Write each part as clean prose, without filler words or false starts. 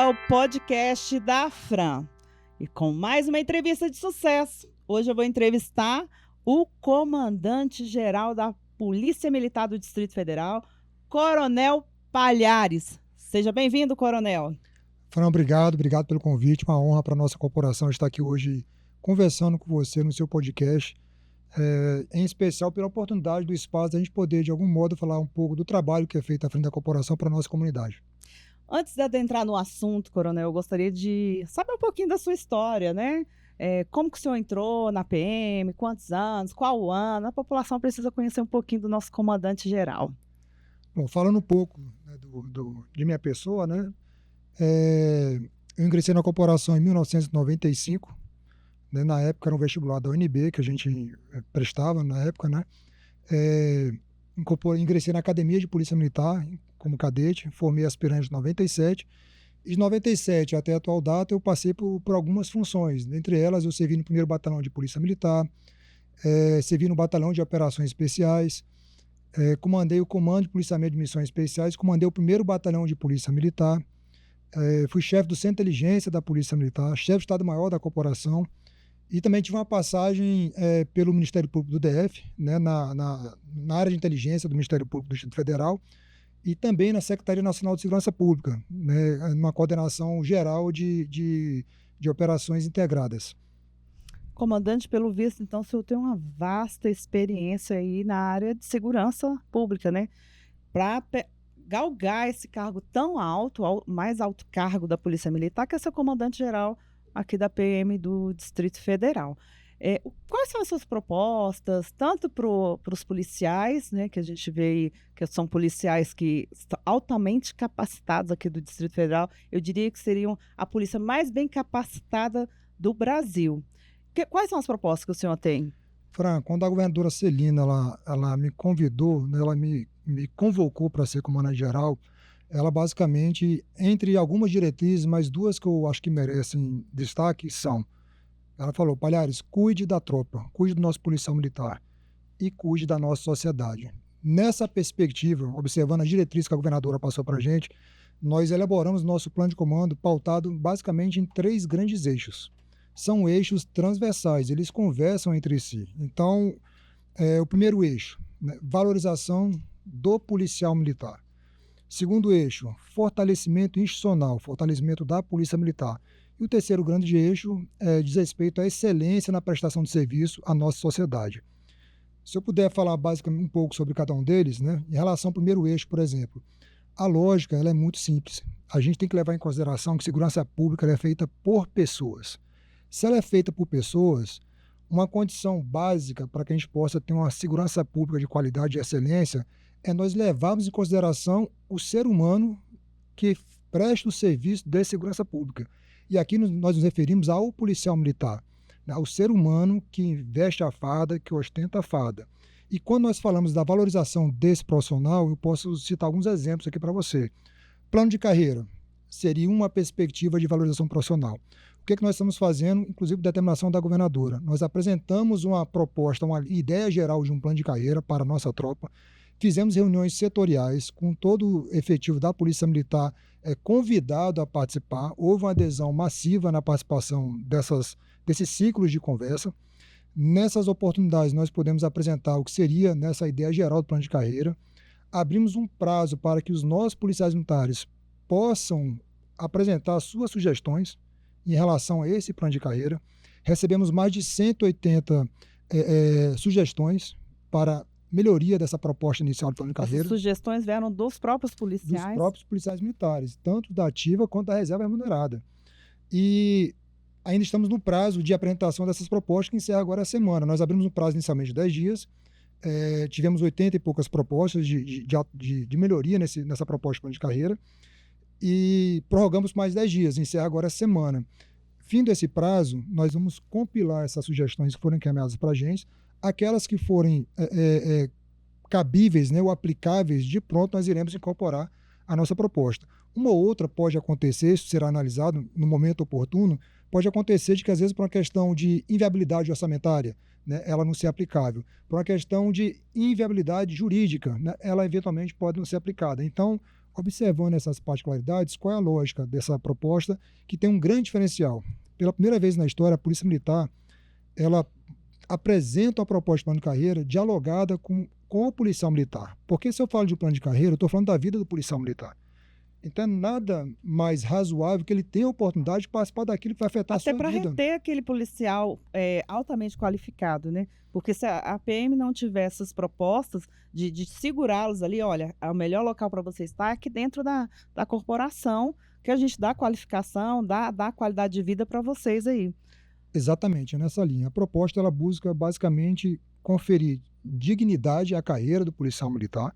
o podcast da Fran. E com mais uma entrevista de sucesso. Hoje eu vou entrevistar o comandante-geral da Polícia Militar do Distrito Federal, Coronel Palhares. Seja bem-vindo, Coronel. Fran, obrigado pelo convite. Uma honra para a nossa corporação estar aqui hoje conversando com você no seu podcast. Em especial pela oportunidade do espaço da gente poder, de algum modo, falar um pouco do trabalho que é feito à frente da corporação para a nossa comunidade. Antes de adentrar no assunto, Coronel, eu gostaria de saber um pouquinho da sua história, né? Como que o senhor entrou na PM, quantos anos, qual o ano? A população precisa conhecer um pouquinho do nosso comandante-geral. Bom, falando um pouco, né, de minha pessoa, né? Eu ingressei na corporação em 1995, né, na época era um vestibular da UNB que a gente prestava na época, né? Ingressei na Academia de Polícia Militar como cadete, formei aspirante em 97, e de 97 até a atual data eu passei por algumas funções, dentre elas eu servi no 1º Batalhão de Polícia Militar, servi no Batalhão de Operações Especiais, comandei o Comando de Policiamento de Missões Especiais, comandei o 1º Batalhão de Polícia Militar, fui chefe do Centro de Inteligência da Polícia Militar, chefe de Estado-Maior da corporação, e também tive uma passagem pelo Ministério Público do DF, né, na área de inteligência do Ministério Público do Distrito Federal, e também na Secretaria Nacional de Segurança Pública, né, numa coordenação geral de operações integradas. Comandante, pelo visto, então, o senhor tem uma vasta experiência aí na área de segurança pública, né? Para galgar esse cargo tão alto, o mais alto cargo da Polícia Militar, que é ser comandante-geral aqui da PM do Distrito Federal. Quais são as suas propostas, tanto para os policiais, né, que a gente vê aí, que são policiais que estão altamente capacitados aqui do Distrito Federal, eu diria que seriam a polícia mais bem capacitada do Brasil. Quais são as propostas que o senhor tem? Fran, quando a governadora Celina ela me convidou, né, ela me convocou para ser comandante-geral, ela basicamente, entre algumas diretrizes, mas duas que eu acho que merecem destaque são: ela falou, Palhares, cuide da tropa, cuide do nosso policial militar e cuide da nossa sociedade. Nessa perspectiva, observando as diretrizes que a governadora passou para a gente, nós elaboramos nosso plano de comando pautado basicamente em 3 grandes eixos. São eixos transversais, eles conversam entre si. Então, o primeiro eixo, né, valorização do policial militar. Segundo eixo, fortalecimento institucional, fortalecimento da Polícia Militar. E o terceiro grande eixo diz respeito à excelência na prestação de serviço à nossa sociedade. Se eu puder falar basicamente um pouco sobre cada um deles, né, em relação ao primeiro eixo, por exemplo, a lógica ela é muito simples. A gente tem que levar em consideração que segurança pública ela é feita por pessoas. Se ela é feita por pessoas, uma condição básica para que a gente possa ter uma segurança pública de qualidade e excelência é nós levarmos em consideração o ser humano que presta o serviço de segurança pública. E aqui nós nos referimos ao policial militar, né, ao ser humano que veste a farda, que ostenta a farda. E quando nós falamos da valorização desse profissional, eu posso citar alguns exemplos aqui para você. Plano de carreira seria uma perspectiva de valorização profissional. O que nós estamos fazendo, inclusive determinação da governadora? Nós apresentamos uma proposta, uma ideia geral de um plano de carreira para a nossa tropa, fizemos reuniões setoriais com todo o efetivo da Polícia Militar convidado a participar, houve uma adesão massiva na participação desses ciclos de conversa. Nessas oportunidades nós podemos apresentar o que seria nessa ideia geral do plano de carreira, abrimos um prazo para que os nossos policiais militares possam apresentar suas sugestões em relação a esse plano de carreira. Recebemos mais de 180 sugestões para melhoria dessa proposta inicial do plano de carreira. Essas sugestões vieram dos próprios policiais? Dos próprios policiais militares, tanto da ativa quanto da reserva remunerada. E ainda estamos no prazo de apresentação dessas propostas, que encerra agora a semana. Nós abrimos um prazo inicialmente de 10 dias, tivemos 80 e poucas propostas de melhoria nessa proposta de plano de carreira, e prorrogamos mais 10 dias, encerra agora a semana. Fim desse prazo, nós vamos compilar essas sugestões que foram encaminhadas para a gente, aquelas que forem cabíveis, né, ou aplicáveis, de pronto nós iremos incorporar a nossa proposta. Uma ou outra pode acontecer, isso será analisado no momento oportuno, pode acontecer de que às vezes por uma questão de inviabilidade orçamentária, né, ela não ser aplicável, por uma questão de inviabilidade jurídica, né, ela eventualmente pode não ser aplicada. Então, Observando essas particularidades, qual é a lógica dessa proposta que tem um grande diferencial? Pela primeira vez na história, a Polícia Militar, ela apresenta a proposta de plano de carreira dialogada com o policial militar. Porque se eu falo de plano de carreira, eu estou falando da vida do policial militar. Então é nada mais razoável que ele tenha a oportunidade de participar daquilo que vai afetar a Até sua para vida. reter aquele policial altamente qualificado, né? Porque se a PM não tiver essas propostas de segurá-los ali, olha, o melhor local para você estar é aqui dentro da corporação, que a gente dá qualificação, dá qualidade de vida para vocês aí. Exatamente, é nessa linha. A proposta ela busca basicamente conferir dignidade à carreira do policial militar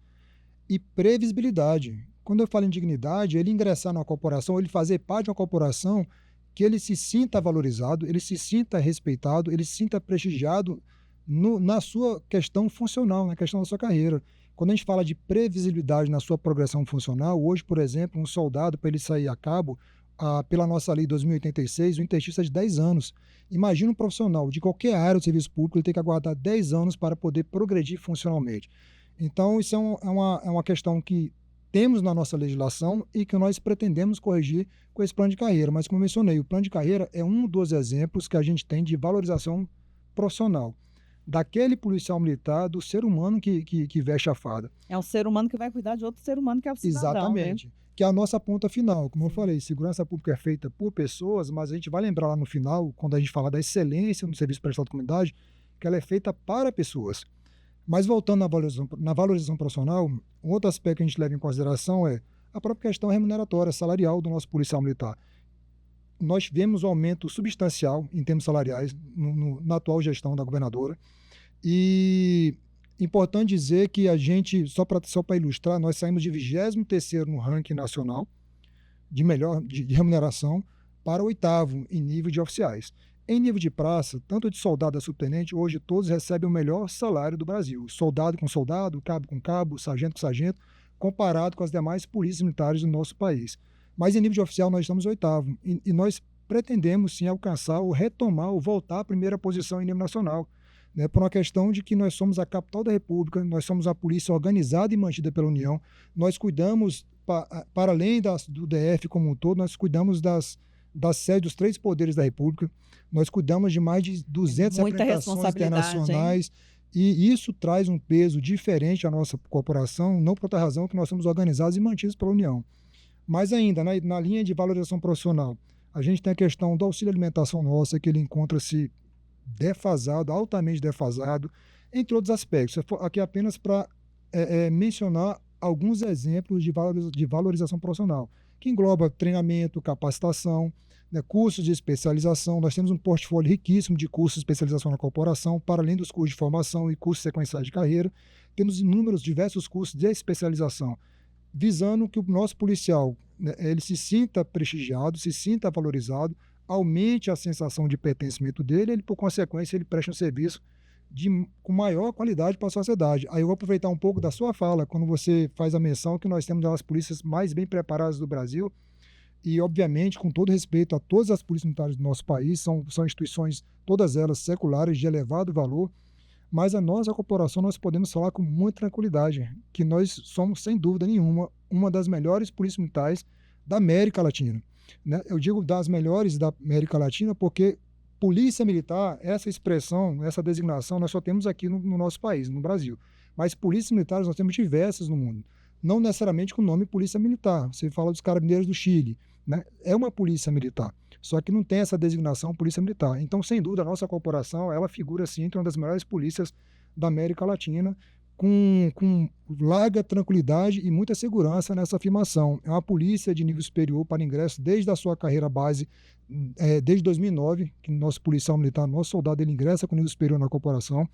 e previsibilidade. Quando eu falo em dignidade, ele ingressar numa corporação, ele fazer parte de uma corporação que ele se sinta valorizado, ele se sinta respeitado, ele se sinta prestigiado na sua questão funcional, na questão da sua carreira. Quando a gente fala de previsibilidade na sua progressão funcional, hoje, por exemplo, um soldado, para ele sair a cabo, pela nossa lei 2086, o interstício é de 10 anos. Imagina um profissional de qualquer área do serviço público, ele tem que aguardar 10 anos para poder progredir funcionalmente. Então, isso é uma questão que temos na nossa legislação e que nós pretendemos corrigir com esse plano de carreira. Mas, como eu mencionei, o plano de carreira é um dos exemplos que a gente tem de valorização profissional daquele policial militar, do ser humano que veste a farda. É um ser humano que vai cuidar de outro ser humano, que é o cidadão, né? Exatamente. Que é a nossa ponta final. Como eu falei, segurança pública é feita por pessoas, mas a gente vai lembrar lá no final, quando a gente fala da excelência no serviço prestado à comunidade, que ela é feita para pessoas. Mas voltando na valorização profissional, um outro aspecto que a gente leva em consideração é a própria questão remuneratória, salarial do nosso policial militar. Nós tivemos um aumento substancial em termos salariais na atual gestão da governadora. E importante dizer que a gente, só para ilustrar, nós saímos de 23º no ranking nacional de remuneração para 8º em nível de oficiais. Em nível de praça, tanto de soldado a subtenente, hoje todos recebem o melhor salário do Brasil. Soldado com soldado, cabo com cabo, sargento com sargento, comparado com as demais polícias militares do nosso país. Mas em nível de oficial nós estamos 8º. E nós pretendemos sim alcançar ou retomar ou voltar à primeira posição em nível nacional. Né, por uma questão de que nós somos a capital da República, nós somos a polícia organizada e mantida pela União, nós cuidamos, para além do DF como um todo, nós cuidamos das sedes dos 3 poderes da República, nós cuidamos de mais de 200 Muita apresentações responsabilidade, hein? internacionais, e isso traz um peso diferente à nossa corporação, não por outra razão que nós somos organizados e mantidos pela União. Mas ainda, na linha de valorização profissional, a gente tem a questão do auxílio alimentação nossa, que ele encontra-se defasado, altamente defasado, entre outros aspectos. Aqui apenas para mencionar alguns exemplos de valorização profissional, que engloba treinamento, capacitação, né, cursos de especialização. Nós temos um portfólio riquíssimo de cursos de especialização na corporação, para além dos cursos de formação e cursos sequenciais de carreira. Temos diversos cursos de especialização, visando que o nosso policial, né, ele se sinta prestigiado, se sinta valorizado, aumente a sensação de pertencimento dele, ele, por consequência, ele presta um serviço com maior qualidade para a sociedade. Aí eu vou aproveitar um pouco da sua fala, quando você faz a menção que nós temos as polícias mais bem preparadas do Brasil, e, obviamente, com todo respeito a todas as polícias militares do nosso país, são instituições, todas elas seculares, de elevado valor, mas a nossa corporação nós podemos falar com muita tranquilidade, que nós somos, sem dúvida nenhuma, uma das melhores polícias militares da América Latina. Né? Eu digo das melhores da América Latina porque polícia militar, essa expressão, essa designação, nós só temos aqui no nosso país, no Brasil. Mas polícias militares nós temos diversas no mundo. Não necessariamente com o nome polícia militar. Você fala dos carabineiros do Chile, né? É uma polícia militar, só que não tem essa designação polícia militar. Então, sem dúvida, a nossa corporação, ela figura, sim, entre uma das melhores polícias da América Latina, com larga tranquilidade e muita segurança nessa afirmação. É uma polícia de nível superior para ingresso desde a sua carreira base, desde 2009, que nosso policial militar, nosso soldado, ele ingressa com nível superior na corporação.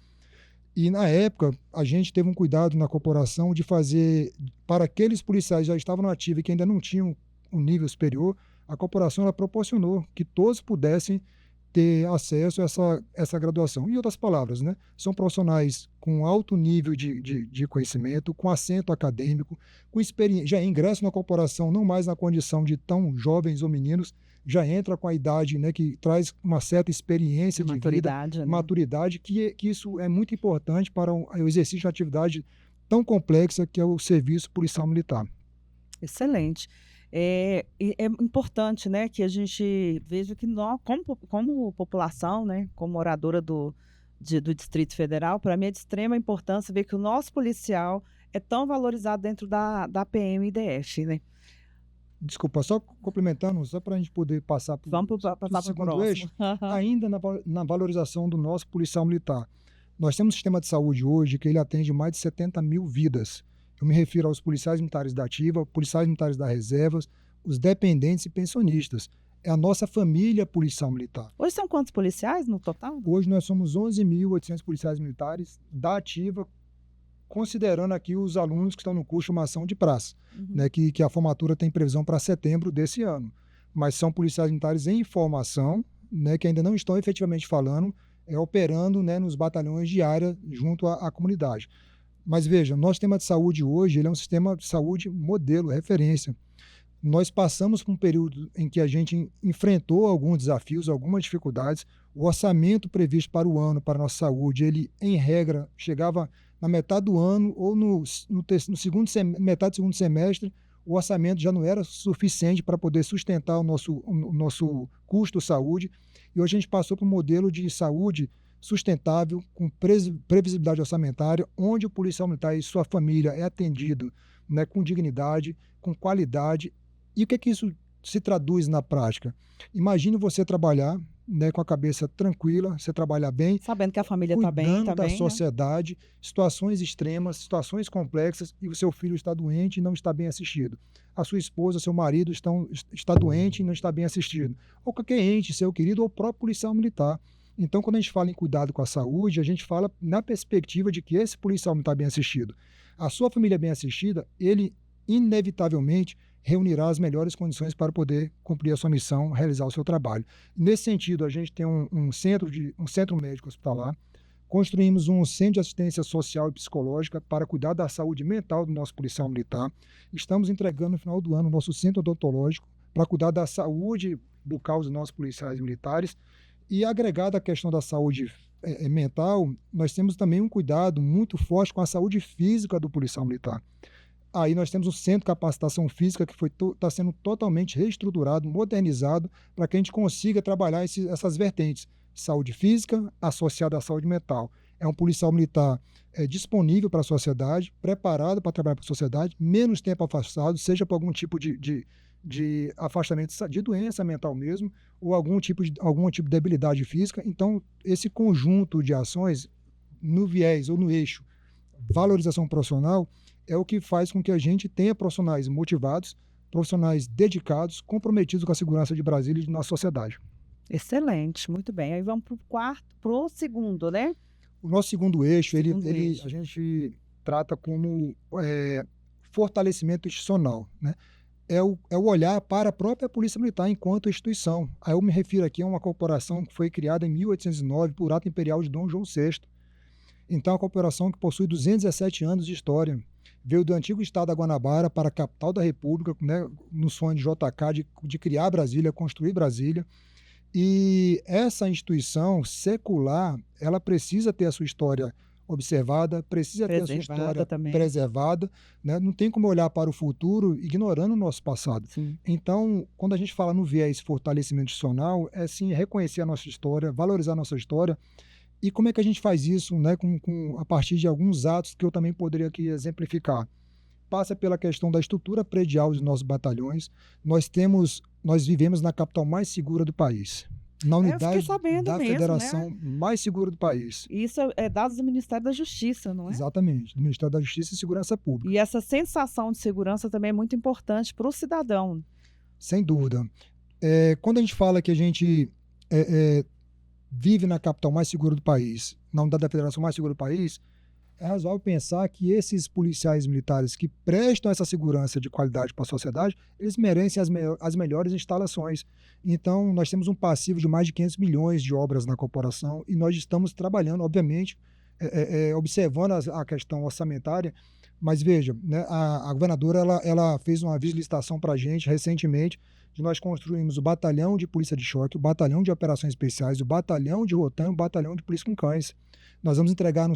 E, na época, a gente teve um cuidado na corporação de fazer, para aqueles policiais que já estavam na ativa e que ainda não tinham um nível superior, a corporação ela proporcionou que todos pudessem ter acesso a essa graduação. Em outras palavras, né, são profissionais com alto nível de conhecimento, com assento acadêmico, com experiência, já ingressam na corporação não mais na condição de tão jovens ou meninos, já entra com a idade, né, que traz uma certa experiência de Maturidade, vida, né? maturidade, que isso é muito importante para o exercício de uma atividade tão complexa que é o serviço policial militar. Excelente. E é importante, né, que a gente veja que nós, como população, né, como moradora do Distrito Federal, para mim é de extrema importância ver que o nosso policial é tão valorizado dentro da PM e DF, né. Desculpa, só complementando, só para a gente poder passar para Vamos o passar para o segundo eixo, próximo. Aham. ainda na valorização do nosso policial militar. Nós temos um sistema de saúde hoje que ele atende mais de 70 mil vidas. Eu me refiro aos policiais militares da ativa, policiais militares da reservas, os dependentes e pensionistas. É a nossa família policial militar. Hoje são quantos policiais no total? Hoje nós somos 11.800 policiais militares da ativa, considerando aqui os alunos que estão no curso de formação de praça, Uhum. né, que a formatura tem previsão para setembro desse ano. Mas são policiais militares em formação, né, que ainda não estão efetivamente falando, operando, né, nos batalhões de área junto à comunidade. Mas veja, nosso sistema de saúde hoje ele é um sistema de saúde modelo, referência. Nós passamos por um período em que a gente enfrentou alguns desafios, algumas dificuldades. O orçamento previsto para o ano, para a nossa saúde, ele, em regra, chegava na metade do ano ou no segundo metade do segundo semestre, o orçamento já não era suficiente para poder sustentar o nosso custo saúde. E hoje a gente passou para um modelo de saúde sustentável, com previsibilidade orçamentária, onde o policial militar e sua família é atendido, né, com dignidade, com qualidade. E o que é que isso se traduz na prática? Imagine você trabalhar, né, com a cabeça tranquila, você trabalhar bem, Sabendo que a família está bem cuidando da também, né. sociedade, situações extremas, situações complexas, e o seu filho está doente e não está bem assistido. A sua esposa, seu marido está doente e não está bem assistido. Ou qualquer ente, seu querido, ou o próprio policial militar. Então, quando a gente fala em cuidado com a saúde, a gente fala na perspectiva de que esse policial militar bem assistido, a sua família bem assistida, ele inevitavelmente reunirá as melhores condições para poder cumprir a sua missão, realizar o seu trabalho. Nesse sentido, a gente tem um centro médico hospitalar, construímos um centro de assistência social e psicológica para cuidar da saúde mental do nosso policial militar. Estamos entregando no final do ano o nosso centro odontológico para cuidar da saúde bucal dos nossos policiais militares. E agregado à questão da saúde mental, nós temos também um cuidado muito forte com a saúde física do policial militar. Aí nós temos o Centro de Capacitação Física, que está sendo totalmente reestruturado, modernizado, para que a gente consiga trabalhar essas vertentes. Saúde física associada à saúde mental. É um policial militar disponível para a sociedade, preparado para trabalhar para a sociedade, menos tempo afastado, seja por algum tipo de afastamento de doença mental mesmo, ou algum tipo de debilidade física. Então, esse conjunto de ações, no viés ou no eixo valorização profissional, é o que faz com que a gente tenha profissionais motivados, profissionais dedicados, comprometidos com a segurança de Brasília e de nossa sociedade. Excelente, muito bem. Aí vamos para o segundo, né. O nosso segundo eixo, Segundo eixo. a gente trata como fortalecimento institucional, né? É o olhar para a própria Polícia Militar enquanto instituição. Aí eu me refiro aqui a uma corporação que foi criada em 1809 por ato imperial de Dom João VI. Então, é uma corporação que possui 217 anos de história. Veio do antigo estado da Guanabara para a capital da República, né, no sonho de JK de criar Brasília, construir Brasília. E essa instituição secular, ela precisa ter a sua história observada, precisa ter a sua Preservada história também. preservada, né? Não tem como olhar para o futuro ignorando o nosso passado. Sim. Então, quando a gente fala no viés fortalecimento institucional, é sim reconhecer a nossa história, valorizar a nossa história. E como é que a gente faz isso, né, a partir de alguns atos que eu também poderia aqui exemplificar? Passa pela questão da estrutura predial dos nossos batalhões. Nós vivemos na capital mais segura do país, na Eu fiquei unidade sabendo da mesmo, né. federação mais segura do país. Isso é dados do Ministério da Justiça, não é? Exatamente, do Ministério da Justiça e Segurança Pública, E essa sensação de segurança também é muito importante para o cidadão. sem dúvida. Quando a gente fala que a gente vive na capital mais segura do país, na unidade da federação mais segura do país, é razoável pensar que esses policiais militares que prestam essa segurança de qualidade para a sociedade, eles merecem as melhores instalações. Então, nós temos um passivo de mais de 500 milhões de obras na corporação e nós estamos trabalhando, obviamente, observando a questão orçamentária, mas veja, né, a governadora ela fez uma licitação para a gente recentemente, de nós construímos o batalhão de polícia de choque, o batalhão de operações especiais, o batalhão de rotam e o batalhão de polícia com cães. Nós vamos entregar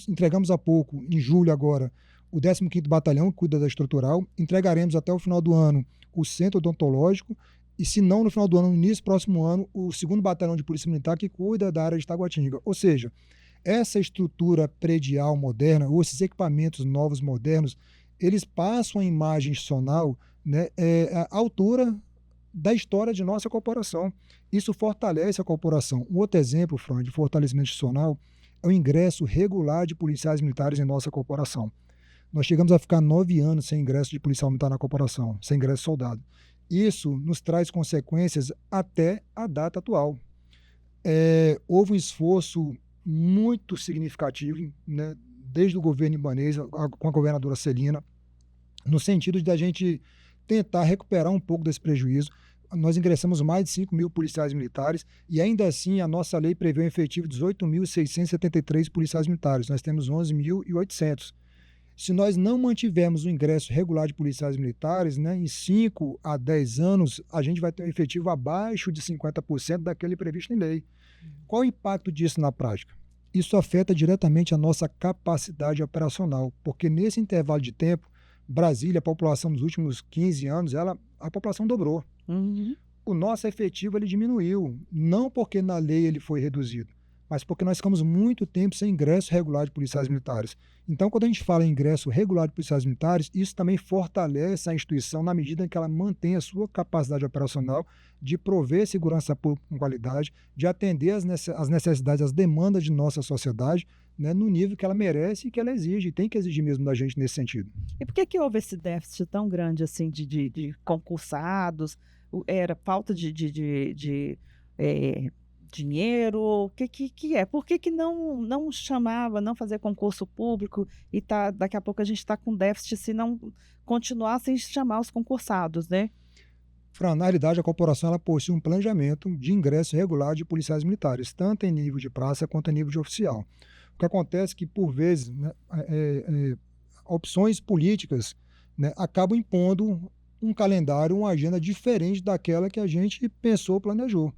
entregamos há pouco, em julho agora, o 15º Batalhão, que cuida da estrutural, entregaremos até o final do ano o centro odontológico, e se não no final do ano, no início do próximo ano, o 2º Batalhão de Polícia Militar, que cuida da área de Taguatinga. Ou seja, essa estrutura predial moderna, ou esses equipamentos novos modernos, eles passam a imagem institucional, né, à altura da história de nossa corporação. Isso fortalece a corporação. Um outro exemplo, Fran, de fortalecimento institucional é o ingresso regular de policiais militares em nossa corporação. Nós chegamos a ficar 9 anos sem ingresso de policial militar na corporação, sem ingresso de soldado. Isso nos traz consequências até a data atual. Houve um esforço muito significativo, né, desde o governo ibanês, com a governadora Celina, no sentido de a gente tentar recuperar um pouco desse prejuízo. Nós ingressamos mais de 5 mil policiais militares e ainda assim a nossa lei prevê um efetivo de 18.673 policiais militares. Nós temos 11.800. Se nós não mantivermos o ingresso regular de policiais militares, né, em 5 a 10 anos, a gente vai ter um efetivo abaixo de 50% daquele previsto em lei. Qual o impacto disso na prática? Isso afeta diretamente a nossa capacidade operacional, porque nesse intervalo de tempo, Brasília, a população nos últimos 15 anos, a população dobrou. Uhum. O nosso efetivo ele diminuiu, não porque na lei ele foi reduzido, mas porque nós ficamos muito tempo sem ingresso regular de policiais militares. Então, quando a gente fala em ingresso regular de policiais militares, isso também fortalece a instituição na medida em que ela mantém a sua capacidade operacional de prover segurança pública com qualidade, de atender às necessidades, às demandas de nossa sociedade, né, no nível que ela merece e que ela exige, e tem que exigir mesmo da gente nesse sentido. E por que houve esse déficit tão grande assim de concursados? Era falta de dinheiro? O que é? Por que não chamava, não fazia concurso público e daqui a pouco a gente está com déficit se não continuar sem chamar os concursados, né? Fran, na realidade, a corporação ela possui um planejamento de ingresso regular de policiais militares, tanto em nível de praça quanto em nível de oficial. O que acontece é que, por vezes, né, opções políticas, né, acabam impondo um calendário, uma agenda diferente daquela que a gente pensou, planejou.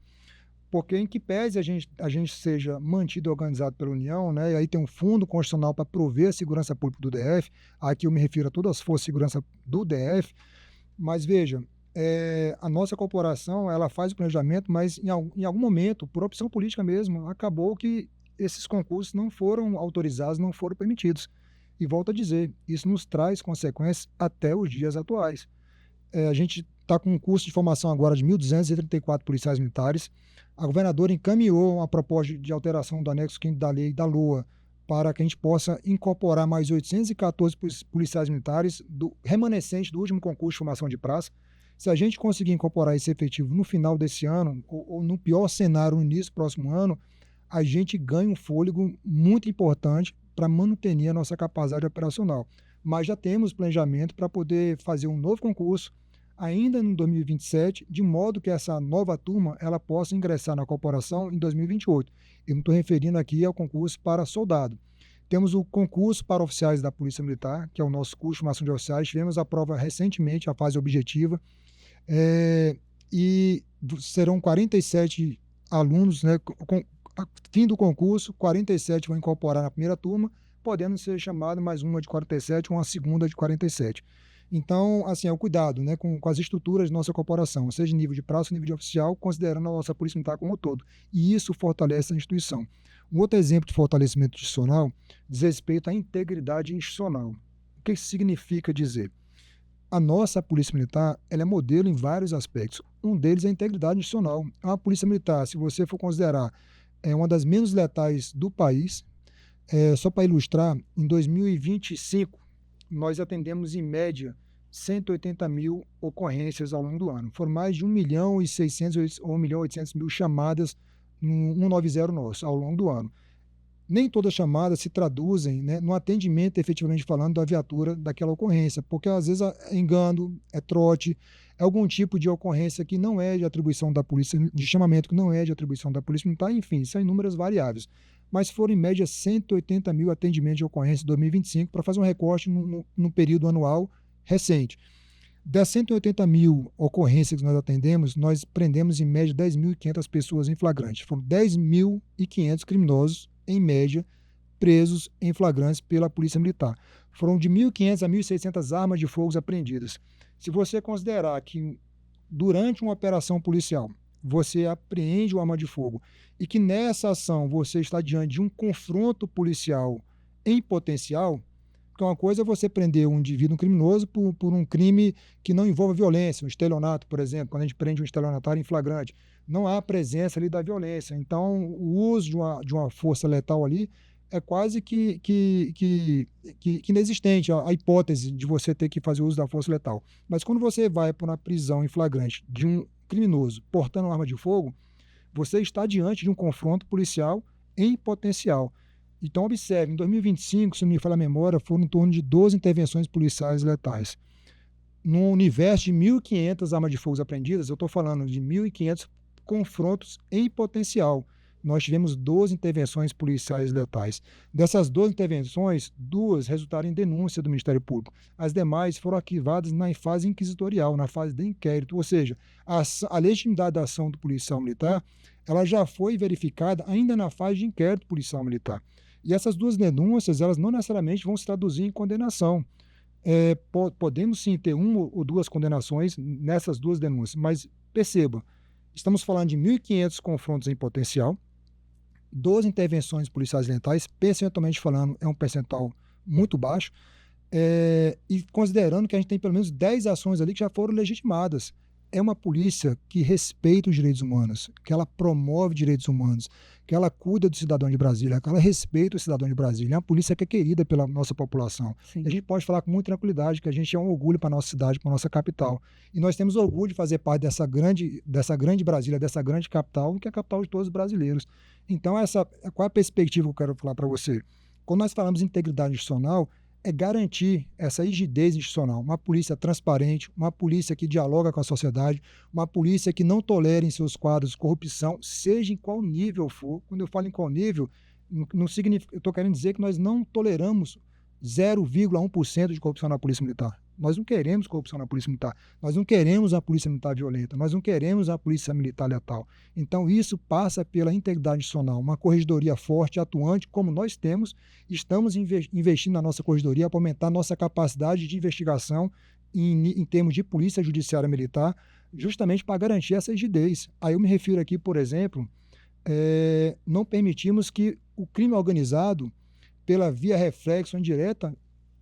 Porque em que pese a gente seja mantido e organizado pela União, né, e aí tem um fundo constitucional para prover a segurança pública do DF, aqui eu me refiro a todas as forças de segurança do DF, mas veja, a nossa corporação ela faz o planejamento, mas em algum momento, por opção política mesmo, acabou que esses concursos não foram autorizados, não foram permitidos. E volto a dizer, isso nos traz consequências até os dias atuais. A gente está com um curso de formação agora de 1.234 policiais militares. A governadora encaminhou uma proposta de alteração do anexo 5º da lei da LOA para que a gente possa incorporar mais 814 policiais militares remanescente do último concurso de formação de praça. Se a gente conseguir incorporar esse efetivo no final desse ano, ou no pior cenário, no início do próximo ano, a gente ganha um fôlego muito importante para manter a nossa capacidade operacional. Mas já temos planejamento para poder fazer um novo concurso ainda em 2027, de modo que essa nova turma ela possa ingressar na corporação em 2028. Eu me estou referindo aqui ao concurso para soldado. Temos o concurso para oficiais da Polícia Militar, que é o nosso curso de formação de oficiais. Tivemos a prova recentemente, a fase objetiva, e serão 47 alunos, né, fim do concurso, 47 vão incorporar na primeira turma, podendo ser chamado mais uma de 47 ou uma segunda de 47. Então, assim, é o cuidado, né, com as estruturas de nossa corporação, seja em nível de praça ou nível de oficial, considerando a nossa Polícia Militar como um todo. E isso fortalece a instituição. Um outro exemplo de fortalecimento institucional diz respeito à integridade institucional. O que isso significa dizer? A nossa Polícia Militar ela é modelo em vários aspectos. Um deles é a integridade institucional. A Polícia Militar, se você for considerar, é uma das menos letais do país. Só para ilustrar, em 2025, nós atendemos, em média, 180 mil ocorrências ao longo do ano. Foram mais de 1.600.000 ou 1.800.000 chamadas no 190 nosso, ao longo do ano. Nem todas as chamadas se traduzem, né, no atendimento, efetivamente falando, da viatura daquela ocorrência, porque às vezes é engano, é trote, é algum tipo de ocorrência que não é de atribuição da polícia, de chamamento que não é de atribuição da Polícia Militar, enfim, são inúmeras variáveis. Mas foram, em média, 180 mil atendimentos de ocorrência em 2025, para fazer um recorte no período anual recente. Das 180 mil ocorrências que nós atendemos, nós prendemos, em média, 10.500 pessoas em flagrante. Foram 10.500 criminosos, em média, presos em flagrantes pela Polícia Militar. Foram de 1.500 a 1.600 armas de fogo apreendidas. Se você considerar que durante uma operação policial você apreende uma arma de fogo e que nessa ação você está diante de um confronto policial em potencial, porque uma coisa é você prender um indivíduo um criminoso por um crime que não envolva violência, um estelionato, por exemplo, quando a gente prende um estelionatário em flagrante, não há presença ali da violência. Então, o uso de uma força letal ali é quase que inexistente a hipótese de você ter que fazer uso da força letal. Mas quando você vai para uma prisão em flagrante de um criminoso portando uma arma de fogo, você está diante de um confronto policial em potencial. Então, observe, em 2025, se não me falha a memória, foram em torno de 12 intervenções policiais letais. No universo de 1.500 armas de fogo apreendidas, eu estou falando de 1.500 confrontos em potencial. Nós tivemos 12 intervenções policiais letais. Dessas 12 intervenções, 2 resultaram em denúncia do Ministério Público. As demais foram arquivadas na fase inquisitorial, na fase de inquérito. Ou seja, a legitimidade da ação do policial militar ela já foi verificada ainda na fase de inquérito policial militar. E essas 2 denúncias, elas não necessariamente vão se traduzir em condenação. Podemos sim ter 1 ou 2 condenações nessas 2 denúncias, mas perceba, estamos falando de 1.500 confrontos em potencial, 12 intervenções policiais letais, percentualmente falando, é um percentual muito baixo, e considerando que a gente tem pelo menos 10 ações ali que já foram legitimadas. É uma polícia que respeita os direitos humanos, que ela promove direitos humanos, que ela cuida do cidadão de Brasília, que ela respeita o cidadão de Brasília. É uma polícia que é querida pela nossa população. Sim. E a gente pode falar com muita tranquilidade que a gente é um orgulho para a nossa cidade, para a nossa capital. E nós temos orgulho de fazer parte dessa grande Brasília, dessa grande capital, que é a capital de todos os brasileiros. Então, qual é a perspectiva que eu quero falar para você? Quando nós falamos de integridade institucional, é garantir essa rigidez institucional, uma polícia transparente, uma polícia que dialoga com a sociedade, uma polícia que não tolera em seus quadros corrupção, seja em qual nível for. Quando eu falo em qual nível, não significa, eu estou querendo dizer que nós não toleramos 0,1% de corrupção na Polícia Militar. Nós não queremos corrupção na Polícia Militar. Nós não queremos a Polícia Militar violenta. Nós não queremos a Polícia Militar letal. Então, isso passa pela integridade institucional, uma corregedoria forte, atuante, como nós temos. Estamos investindo na nossa corregedoria para aumentar nossa capacidade de investigação em termos de Polícia Judiciária Militar, justamente para garantir essa rigidez. Aí eu me refiro aqui, por exemplo, não permitimos que o crime organizado, pela via reflexo indireta,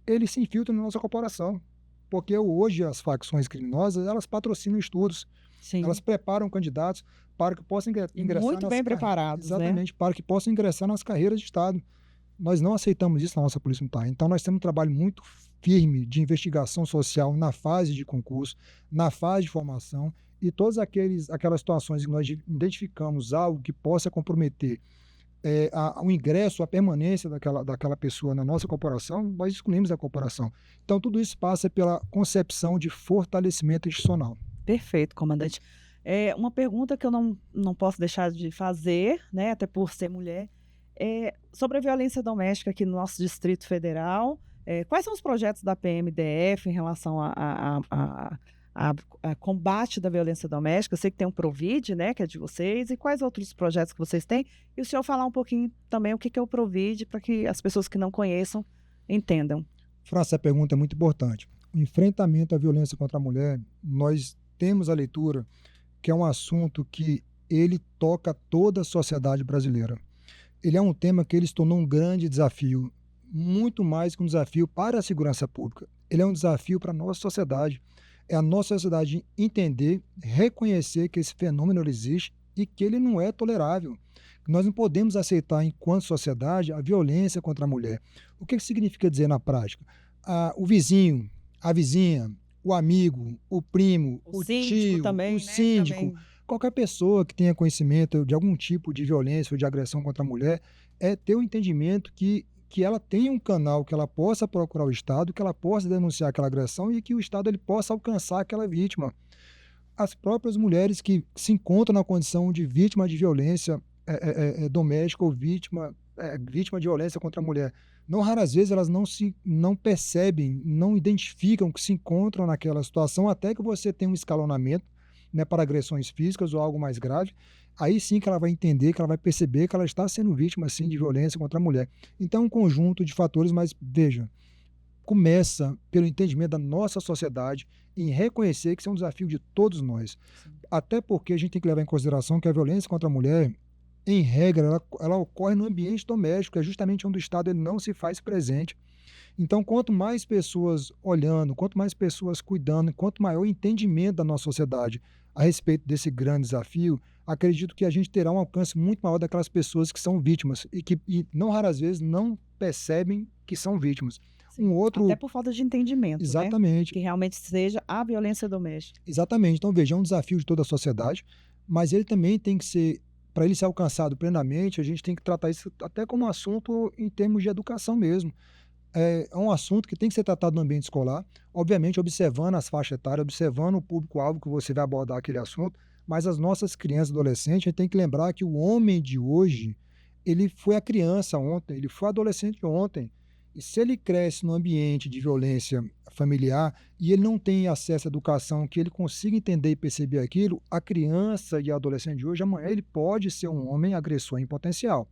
ele se infiltra na nossa corporação. Porque hoje as facções criminosas, elas patrocinam estudos, Sim. elas preparam candidatos para que possam ingressar Muito bem preparados, exatamente, né? para que possam ingressar nas carreiras de Estado. Nós não aceitamos isso na nossa Polícia Militar. Então nós temos um trabalho muito firme de investigação social na fase de concurso, na fase de formação, e todas aquelas situações que nós identificamos algo que possa comprometer o ingresso, a permanência daquela pessoa na nossa corporação, nós excluímos a corporação. Então, tudo isso passa pela concepção de fortalecimento institucional. Perfeito, comandante. Uma pergunta que eu não posso deixar de fazer, né, até por ser mulher, sobre a violência doméstica aqui no nosso Distrito Federal. Quais são os projetos da PMDF em relação a combate da violência doméstica? Eu sei que tem um Provide, né, que é de vocês, e quais outros projetos que vocês têm? E o senhor falar um pouquinho também o que é o Provide, para que as pessoas que não conheçam entendam. Fran, essa pergunta é muito importante. O enfrentamento à violência contra a mulher, nós temos a leitura que é um assunto que ele toca toda a sociedade brasileira. Ele é um tema que ele se tornou um grande desafio, muito mais que um desafio para a segurança pública. Ele é um desafio para a nossa sociedade. É a nossa sociedade entender, reconhecer que esse fenômeno existe e que ele não é tolerável. Nós não podemos aceitar, enquanto sociedade, a violência contra a mulher. O que significa dizer na prática? O vizinho, a vizinha, o amigo, o primo, o tio, também, o síndico, também. Qualquer pessoa que tenha conhecimento de algum tipo de violência ou de agressão contra a mulher, ter o entendimento que ela tenha um canal que ela possa procurar o Estado, que ela possa denunciar aquela agressão e que o Estado ele possa alcançar aquela vítima. As próprias mulheres que se encontram na condição de vítima de violência doméstica ou vítima de violência contra a mulher, não raras vezes elas não percebem, não identificam que se encontram naquela situação, até que você tem um escalonamento, né, para agressões físicas ou algo mais grave, aí sim que ela vai entender, que ela vai perceber que ela está sendo vítima, sim, de violência contra a mulher. Então, é um conjunto de fatores, mas veja, começa pelo entendimento da nossa sociedade em reconhecer que isso é um desafio de todos nós. Sim. Até porque a gente tem que levar em consideração que a violência contra a mulher, em regra, ela ocorre no ambiente doméstico, é justamente onde o Estado ele não se faz presente. Então, quanto mais pessoas olhando, quanto mais pessoas cuidando, quanto maior o entendimento da nossa sociedade a respeito desse grande desafio, acredito que a gente terá um alcance muito maior daquelas pessoas que são vítimas e que não raras vezes não percebem que são vítimas. Um Sim, até outro, por falta de entendimento, né, exatamente, que realmente seja a violência doméstica. exatamente. Então, veja, é um desafio de toda a sociedade, mas ele também tem que ser, para ele ser alcançado plenamente, a gente tem que tratar isso até como um assunto em termos de educação mesmo. É um assunto que tem que ser tratado no ambiente escolar, obviamente observando as faixas etárias, observando o público-alvo que você vai abordar aquele assunto, mas as nossas crianças e adolescentes, a gente tem que lembrar que o homem de hoje, ele foi a criança ontem, ele foi adolescente ontem, e se ele cresce num ambiente de violência familiar e ele não tem acesso à educação, que ele consiga entender e perceber aquilo, a criança e a adolescente de hoje, amanhã ele pode ser um homem agressor em potencial.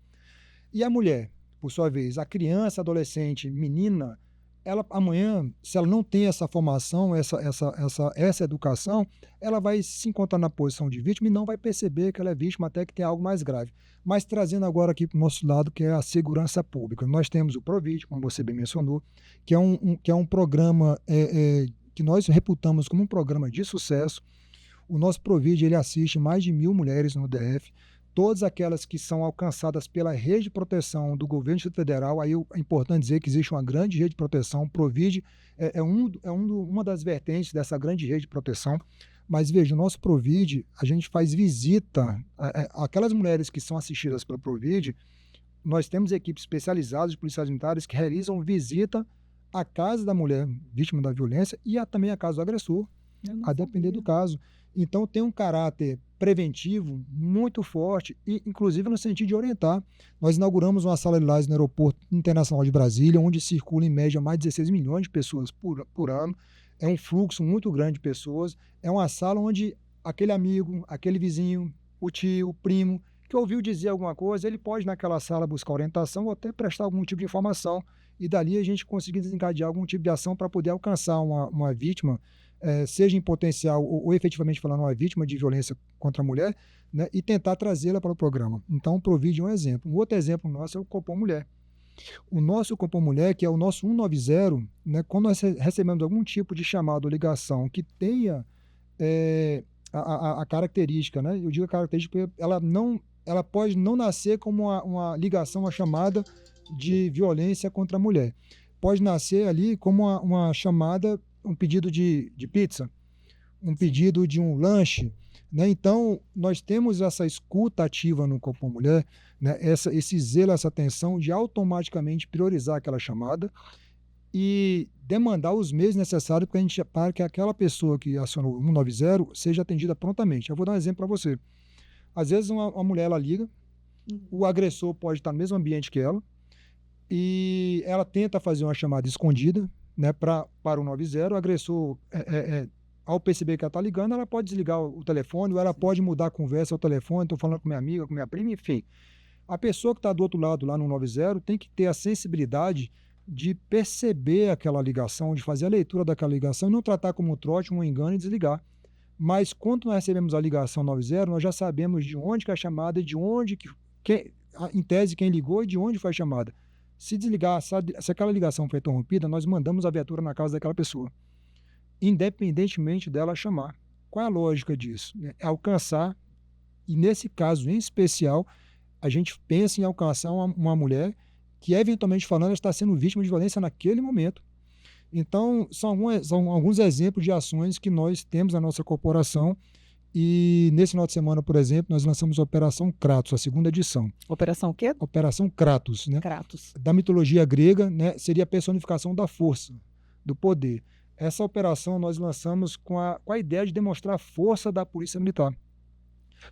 E a mulher, por sua vez, a criança, adolescente, menina, ela amanhã, se ela não tem essa formação, essa educação, ela vai se encontrar na posição de vítima e não vai perceber que ela é vítima até que tem algo mais grave. Mas trazendo agora aqui para o nosso lado, que é a segurança pública. Nós temos o Provide, como você bem mencionou, que é um programa que nós reputamos como um programa de sucesso. O nosso Provide, ele assiste mais de 1.000 mulheres no DF, todas aquelas que são alcançadas pela rede de proteção do governo federal. Aí é importante dizer que existe uma grande rede de proteção. O Provide uma das vertentes dessa grande rede de proteção. Mas veja, o nosso Provide, a gente faz visita, aquelas mulheres que são assistidas pelo Provide, nós temos equipes especializadas de policiais militares que realizam visita à casa da mulher vítima da violência e também à casa do agressor, Eu não a depender do sabia. caso. Então, tem um caráter preventivo muito forte, e inclusive no sentido de orientar. Nós inauguramos uma sala de lives no Aeroporto Internacional de Brasília, onde circula em média mais de 16 milhões de pessoas por ano. É um fluxo muito grande de pessoas. É uma sala onde aquele amigo, aquele vizinho, o tio, o primo, que ouviu dizer alguma coisa, ele pode naquela sala buscar orientação ou até prestar algum tipo de informação. E dali a gente conseguir desencadear algum tipo de ação para poder alcançar uma vítima, seja em potencial ou efetivamente falando uma vítima de violência contra a mulher, né, e tentar trazê-la para o programa. Então, o Provide é um exemplo. Um outro exemplo nosso é o Copom Mulher. O nosso Copom Mulher, que é o nosso 190, né, quando nós recebemos algum tipo de chamada ou ligação que tenha a característica, né, eu digo a característica porque ela pode não nascer como uma ligação, uma chamada de violência contra a mulher. Pode nascer ali como uma chamada, um pedido de pizza, um Sim. pedido de um lanche, né? Então, nós temos essa escuta ativa no Copom Mulher, né? Esse zelo, essa atenção de automaticamente priorizar aquela chamada e demandar os meios necessários para que aquela pessoa que acionou o 190 seja atendida prontamente. Eu vou dar um exemplo para você. Às vezes, uma mulher ela liga, Uhum. o agressor pode estar no mesmo ambiente que ela, e ela tenta fazer uma chamada escondida, né, para o 90. O agressor, ao perceber que ela está ligando, ela pode desligar o telefone, ou ela Sim. pode mudar a conversa ao telefone, estou falando com minha amiga, com minha prima, enfim. A pessoa que está do outro lado lá no 90 tem que ter a sensibilidade de perceber aquela ligação, de fazer a leitura daquela ligação e não tratar como um trote, um engano e desligar. Mas quando nós recebemos a ligação 90, nós já sabemos de onde que é a chamada e de onde em tese, quem ligou e de onde foi a chamada. Se desligar, se aquela ligação foi interrompida, nós mandamos a viatura na casa daquela pessoa, independentemente dela chamar. Qual é a lógica disso? É alcançar, e nesse caso em especial, a gente pensa em alcançar uma mulher que, eventualmente falando, está sendo vítima de violência naquele momento. Então, são alguns exemplos de ações que nós temos na nossa corporação. E nesse final de semana, por exemplo, nós lançamos a Operação Kratos, a segunda edição. Operação o quê? Operação Kratos, né? Kratos. Da mitologia grega, né? Seria a personificação da força, do poder. Essa operação nós lançamos com a ideia de demonstrar a força da Polícia Militar.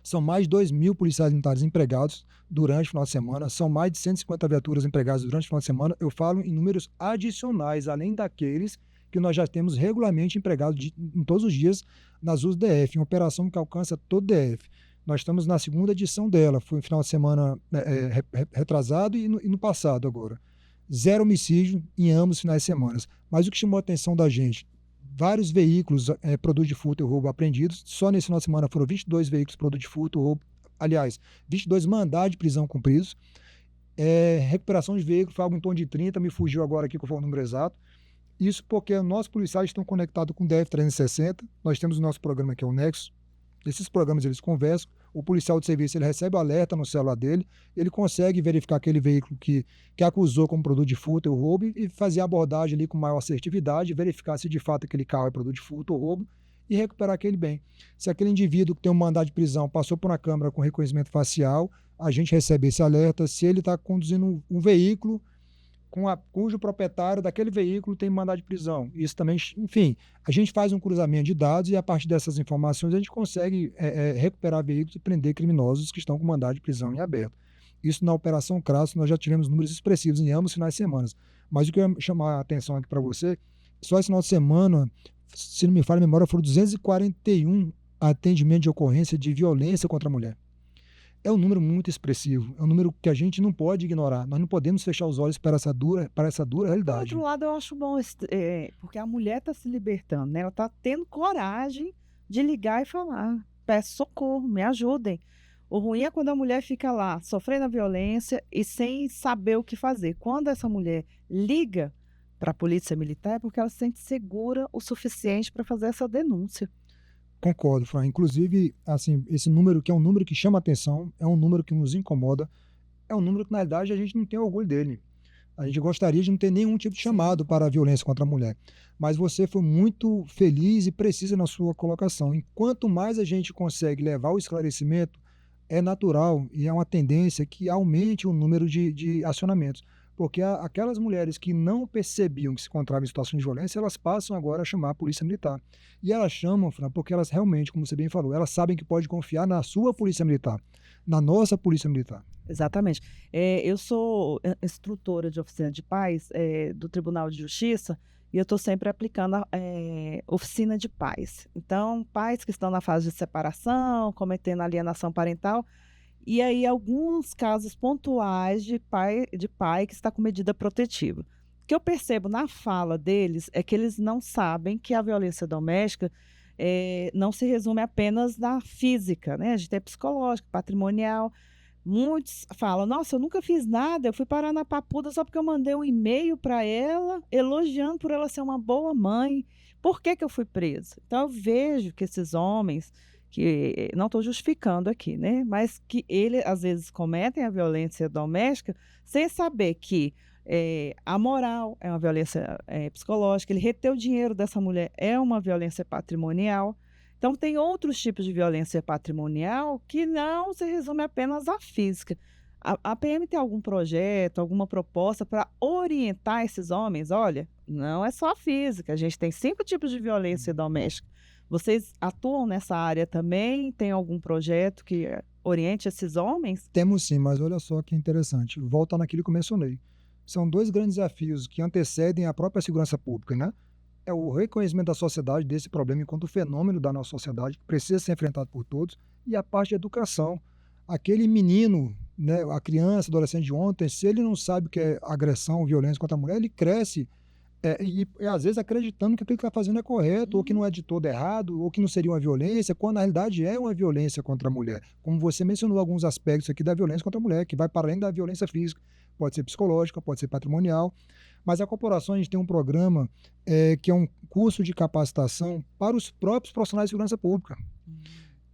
São mais de 2.000 policiais militares empregados durante o final de semana, são mais de 150 viaturas empregadas durante o final de semana. Eu falo em números adicionais, além daqueles que nós já temos regularmente empregados em todos os dias nas ruas do DF, uma operação que alcança todo o DF. Nós estamos na segunda edição dela, foi no final de semana retrasado e no passado agora. 0 homicídio em ambos os finais de semana. Mas o que chamou a atenção da gente, vários veículos produto de furto e roubo apreendidos, só nesse final de semana foram 22 veículos produto de furto e roubo, aliás, 22 mandados de prisão cumpridos, recuperação de veículos foi algo em torno de 30, me fugiu agora aqui que eu falo o número exato. Isso porque nossos policiais estão conectados com o DF360, nós temos o nosso programa que é o Nexo, esses programas eles conversam, o policial de serviço ele recebe o alerta no celular dele, ele consegue verificar aquele veículo que acusou como produto de furto ou roubo e fazer a abordagem ali com maior assertividade, verificar se de fato aquele carro é produto de furto ou roubo e recuperar aquele bem. Se aquele indivíduo que tem um mandado de prisão passou por uma câmera com reconhecimento facial, a gente recebe esse alerta. Se ele está conduzindo um veículo cujo proprietário daquele veículo tem mandado de prisão. Isso também, enfim, a gente faz um cruzamento de dados e a partir dessas informações a gente consegue recuperar veículos e prender criminosos que estão com mandado de prisão em aberto. Isso na Operação Crasso nós já tivemos números expressivos em ambos os finais de semana. Mas o que eu ia chamar a atenção aqui para você, só esse final de semana, se não me falha a memória, foram 241 atendimentos de ocorrência de violência contra a mulher. É um número muito expressivo, é um número que a gente não pode ignorar. Nós não podemos fechar os olhos para essa dura Por realidade. outro lado, eu acho bom, porque a mulher está se libertando, né? Ela está tendo coragem de ligar e falar: peço socorro, me ajudem. O ruim é quando a mulher fica lá sofrendo a violência e sem saber o que fazer. Quando essa mulher liga para a polícia militar, é porque ela se sente segura o suficiente para fazer essa denúncia. Concordo, Fran. Inclusive, assim, esse número que é um número que chama atenção, é um número que nos incomoda, é um número que, na verdade, a gente não tem orgulho dele. A gente gostaria de não ter nenhum tipo de chamado para a violência contra a mulher. Mas você foi muito feliz e precisa na sua colocação. Enquanto mais a gente consegue levar o esclarecimento, é natural e é uma tendência que aumente o número de acionamentos. Porque aquelas mulheres que não percebiam que se encontravam em situação de violência, elas passam agora a chamar a polícia militar. E elas chamam, Fran, porque elas realmente, como você bem falou, elas sabem que pode confiar na sua polícia militar, na nossa polícia militar. Exatamente. Eu sou instrutora de oficina de paz do Tribunal de Justiça e eu estou sempre aplicando a oficina de paz. Então, pais que estão na fase de separação, cometendo alienação parental, e aí alguns casos pontuais de pai que está com medida protetiva. O que eu percebo na fala deles é que eles não sabem que a violência doméstica não se resume apenas na física, né? A gente tem psicológica, patrimonial. Muitos falam: nossa, eu nunca fiz nada, eu fui parar na papuda só porque eu mandei um e-mail para ela, elogiando por ela ser uma boa mãe. Por que que eu fui presa? Então, eu vejo que esses homens, que não estou justificando aqui, né? Mas que eles, às vezes, cometem a violência doméstica sem saber que a moral é uma violência psicológica, ele reter o dinheiro dessa mulher é uma violência patrimonial. Então, tem outros tipos de violência patrimonial que não se resume apenas à física. A PM tem algum projeto, alguma proposta para orientar esses homens? Olha, não é só a física, a gente tem 5 tipos de violência doméstica. Vocês atuam nessa área também? Tem algum projeto que oriente esses homens? Temos sim, mas olha só que interessante. Volta naquilo que eu mencionei. São 2 grandes desafios que antecedem a própria segurança pública, né? É o reconhecimento da sociedade desse problema enquanto fenômeno da nossa sociedade, que precisa ser enfrentado por todos, e a parte de educação. Aquele menino, né, a criança, adolescente de ontem, se ele não sabe o que é agressão, violência contra a mulher, ele cresce e às vezes acreditando que aquilo que está fazendo é correto, ou que não é de todo errado, ou que não seria uma violência, quando na realidade é uma violência contra a mulher. Como você mencionou alguns aspectos aqui da violência contra a mulher, que vai para além da violência física, pode ser psicológica, pode ser patrimonial. Mas a corporação, a gente tem um programa que é um curso de capacitação para os próprios profissionais de segurança pública.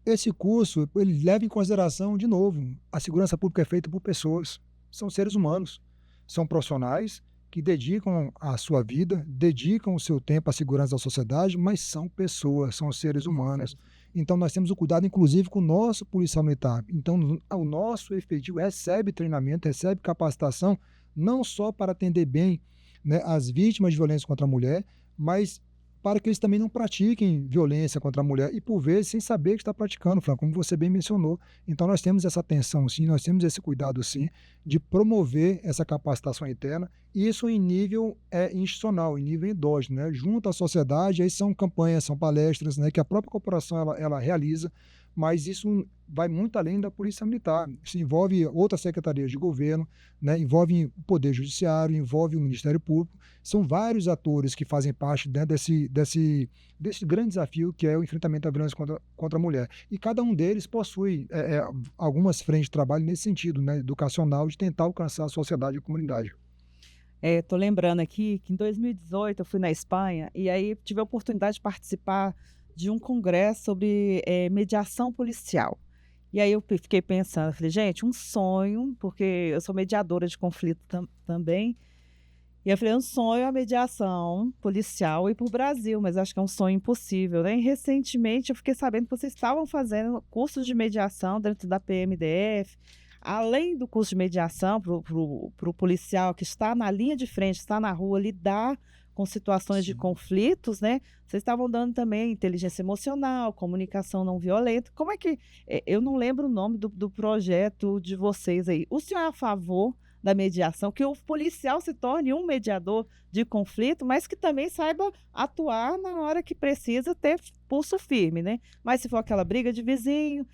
Esse curso, ele leva em consideração, de novo, a segurança pública é feita por pessoas, são seres humanos, são profissionais que dedicam a sua vida, dedicam o seu tempo à segurança da sociedade, mas são pessoas, são seres humanos. Então, nós temos o cuidado, inclusive, com o nosso policial militar. Então, o nosso efetivo recebe treinamento, recebe capacitação, não só para atender bem, né, as vítimas de violência contra a mulher, mas para que eles também não pratiquem violência contra a mulher e, por vezes, sem saber que está praticando, Fran, como você bem mencionou. Então, nós temos essa atenção, sim, nós temos esse cuidado, sim, de promover essa capacitação interna, e isso em nível institucional, em nível endógeno, né, junto à sociedade. Aí são campanhas, são palestras, né, que a própria corporação ela realiza, mas isso vai muito além da Polícia Militar. Isso envolve outras secretarias de governo, né, envolve o Poder Judiciário, envolve o Ministério Público. São vários atores que fazem parte, né, desse grande desafio que é o enfrentamento da violência contra a mulher. E cada um deles possui algumas frentes de trabalho nesse sentido, né, educacional, de tentar alcançar a sociedade e a comunidade. Tô lembrando aqui que em 2018 eu fui na Espanha e aí tive a oportunidade de participar de um congresso sobre mediação policial. E aí eu fiquei pensando, falei, gente, um sonho, porque eu sou mediadora de conflito também. E eu falei, um sonho a mediação policial ir para o Brasil, mas acho que é um sonho impossível, né? E recentemente eu fiquei sabendo que vocês estavam fazendo cursos de mediação dentro da PMDF. Além do curso de mediação para o policial que está na linha de frente, está na rua, lidar com situações de Sim. conflitos, né? Vocês estavam dando também inteligência emocional, comunicação não violenta. Como é que... eu não lembro o nome do projeto de vocês aí. O senhor é a favor da mediação, que o policial se torne um mediador de conflito, mas que também saiba atuar na hora que precisa ter pulso firme, né? Mas se for aquela briga de vizinho,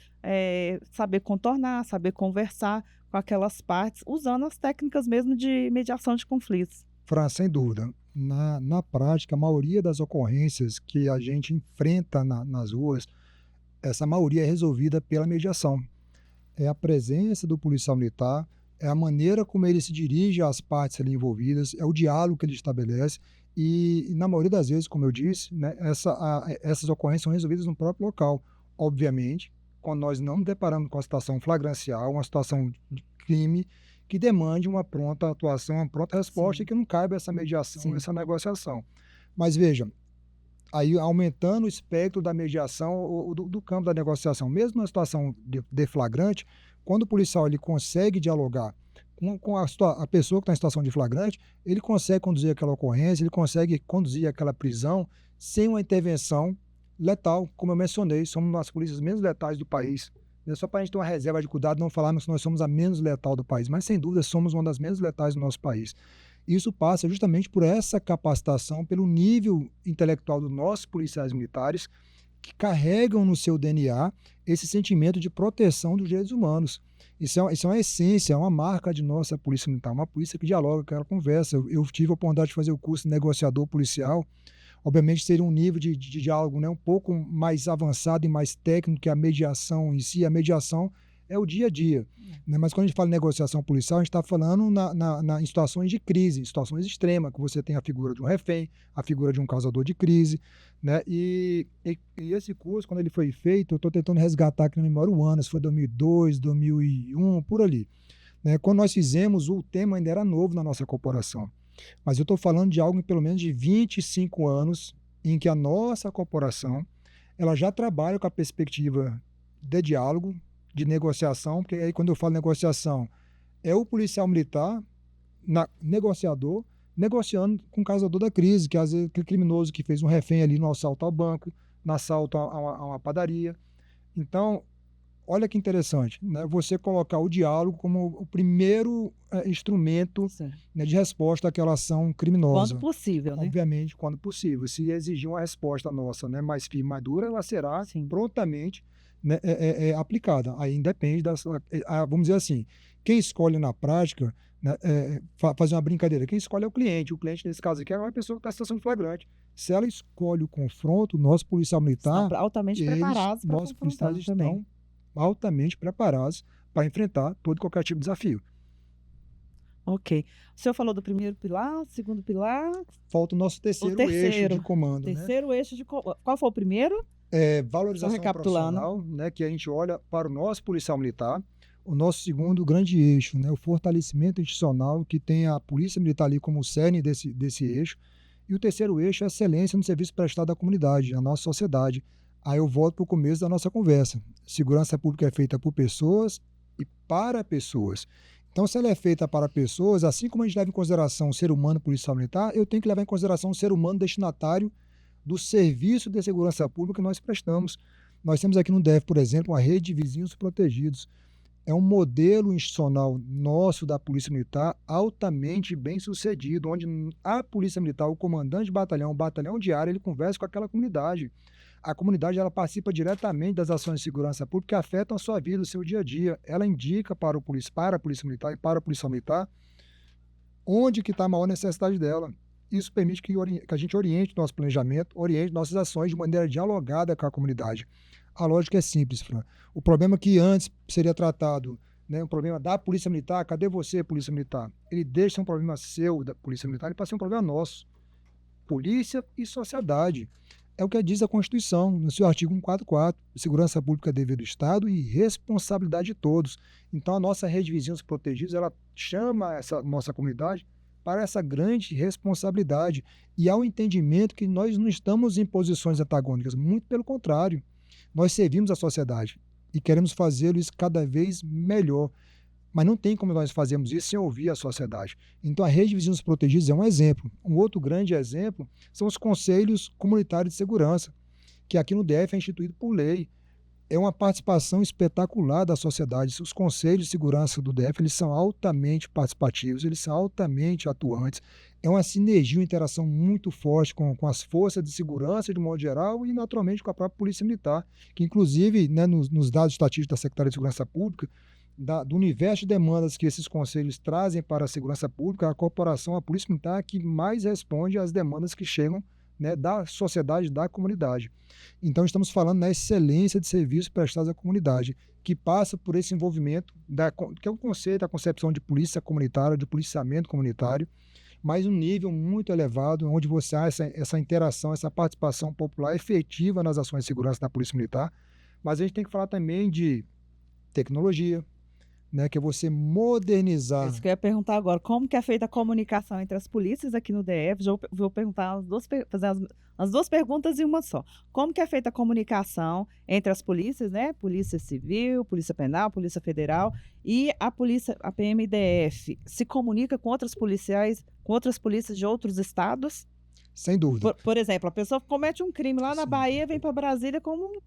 saber contornar, saber conversar com aquelas partes, usando as técnicas mesmo de mediação de conflitos. Fran, sem dúvida. Na prática, a maioria das ocorrências que a gente enfrenta nas ruas, essa maioria é resolvida pela mediação. É a presença do policial militar, é a maneira como ele se dirige às partes ali envolvidas, é o diálogo que ele estabelece e na maioria das vezes, como eu disse, né, essas ocorrências são resolvidas no próprio local. Obviamente, quando nós não nos deparamos com a situação flagrancial, uma situação de crime que demande uma pronta atuação, uma pronta resposta e Sim, que não caiba essa mediação, sim. essa negociação. Mas veja, aí aumentando o espectro da mediação ou do campo da negociação, mesmo na situação de flagrante, quando o policial ele consegue dialogar com a pessoa que está em situação de flagrante, ele consegue conduzir aquela ocorrência, ele consegue conduzir aquela prisão sem uma intervenção letal, como eu mencionei, somos uma das polícias menos letais do país. Né? Só para a gente ter uma reserva de cuidado, não falarmos que nós somos a menos letal do país, mas sem dúvida somos uma das menos letais do nosso país. Isso passa justamente por essa capacitação, pelo nível intelectual dos nossos policiais militares, que carregam no seu DNA esse sentimento de proteção dos direitos humanos. Isso é uma essência, é uma marca de nossa polícia militar, uma polícia que dialoga, que ela conversa. Eu tive a oportunidade de fazer o curso de negociador policial. Obviamente seria um nível de diálogo, né, um pouco mais avançado e mais técnico que a mediação em si. A mediação é o dia a dia. Né? Mas quando a gente fala em negociação policial, a gente está falando em situações de crise, em situações extremas, que você tem a figura de um refém, a figura de um causador de crise. Né? E esse curso, quando ele foi feito, eu estou tentando resgatar aqui na memória o ano, se foi 2002, 2001, por ali. Né? Quando nós fizemos, o tema ainda era novo na nossa corporação. Mas eu estou falando de algo em pelo menos de 25 anos em que a nossa corporação ela já trabalha com a perspectiva de diálogo, de negociação, porque aí quando eu falo negociação, é o policial militar, negociador, negociando com o causador da crise, que às vezes aquele criminoso que fez um refém ali no assalto ao banco, no assalto a uma padaria. Então, olha que interessante, né? Você colocar o diálogo como o primeiro instrumento, Sim. né, de resposta àquela ação Quando criminosa. possível, né? Obviamente, quando possível. Se exigir uma resposta nossa, né, mais firme, mais dura, ela será Sim. prontamente, né, aplicada. Aí independe vamos dizer assim, quem escolhe na prática, né, fazer uma brincadeira, quem escolhe é o cliente. O cliente, nesse caso aqui, é uma pessoa que está em situação de flagrante. Se ela escolhe o confronto, nosso policial militar, Estão altamente preparados para nossos policiais confrontar também. estão altamente preparados para enfrentar todo e qualquer tipo de desafio. Ok. O senhor falou do primeiro pilar, segundo pilar, Falta o nosso o terceiro eixo de terceiro. comando, né? Terceiro eixo de... Qual foi o primeiro? Só Valorização recapitulando. profissional, né, que a gente olha para o nosso policial militar. O nosso segundo grande eixo, né, o fortalecimento institucional, que tem a Polícia Militar ali como cerne desse eixo. E o terceiro eixo é a excelência no serviço prestado à comunidade, à nossa sociedade. Aí eu volto para o começo da nossa conversa. Segurança pública é feita por pessoas e para pessoas. Então, se ela é feita para pessoas, assim como a gente leva em consideração o ser humano policial militar, eu tenho que levar em consideração o ser humano destinatário do serviço de segurança pública que nós prestamos. Nós temos aqui no DF, por exemplo, uma rede de vizinhos protegidos. É um modelo institucional nosso da Polícia Militar altamente bem sucedido, onde a Polícia Militar, o comandante de batalhão, o batalhão diário, ele conversa com aquela comunidade. A comunidade ela participa diretamente das ações de segurança pública que afetam a sua vida, o seu dia a dia. Ela indica para a polícia militar e para a polícia militar onde que está a maior necessidade dela. Isso permite que a gente oriente nosso planejamento, oriente nossas ações de maneira dialogada com a comunidade. A lógica é simples, Fran. O problema que antes seria tratado, né, o problema da polícia militar, cadê você, polícia militar? Ele deixa um problema seu, da polícia militar, ele passa a ser um problema nosso. Polícia e sociedade. É o que diz a Constituição, no seu artigo 144, segurança pública é dever do Estado e responsabilidade de todos. Então, a nossa rede de vizinhos protegidos, ela chama essa nossa comunidade para essa grande responsabilidade e ao entendimento que nós não estamos em posições antagônicas, muito pelo contrário, nós servimos a sociedade e queremos fazê-lo isso cada vez melhor. Mas não tem como nós fazermos isso sem ouvir a sociedade. Então, a rede de vizinhos protegidos é um exemplo. Um outro grande exemplo são os conselhos comunitários de segurança, que aqui no DF é instituído por lei. É uma participação espetacular da sociedade. Os conselhos de segurança do DF eles são altamente participativos, eles são altamente atuantes. É uma sinergia, uma interação muito forte com as forças de segurança de modo geral e, naturalmente, com a própria Polícia Militar, que, inclusive, né, nos dados estatísticos da Secretaria de Segurança Pública, do universo de demandas que esses conselhos trazem para a segurança pública, a corporação, a Polícia Militar, é que mais responde às demandas que chegam, né, da sociedade, da comunidade. Então, estamos falando na excelência de serviços prestados à comunidade, que passa por esse envolvimento, que é o conceito, a concepção de polícia comunitária, de policiamento comunitário, mas um nível muito elevado, onde você há essa interação, essa participação popular efetiva nas ações de segurança da Polícia Militar. Mas a gente tem que falar também de tecnologia, né, que é você modernizar. Isso que eu ia perguntar agora, como que é feita a comunicação entre as polícias aqui no DF? Já vou perguntar fazer as duas perguntas em uma só. Como que é feita a comunicação entre as polícias, né? Polícia Civil, Polícia Penal, Polícia Federal e a polícia, a PMDF, se comunica com outras policiais, com outras polícias de outros estados? Sem dúvida. Por exemplo, a pessoa comete um crime lá na Sim. Bahia, vem para Brasília como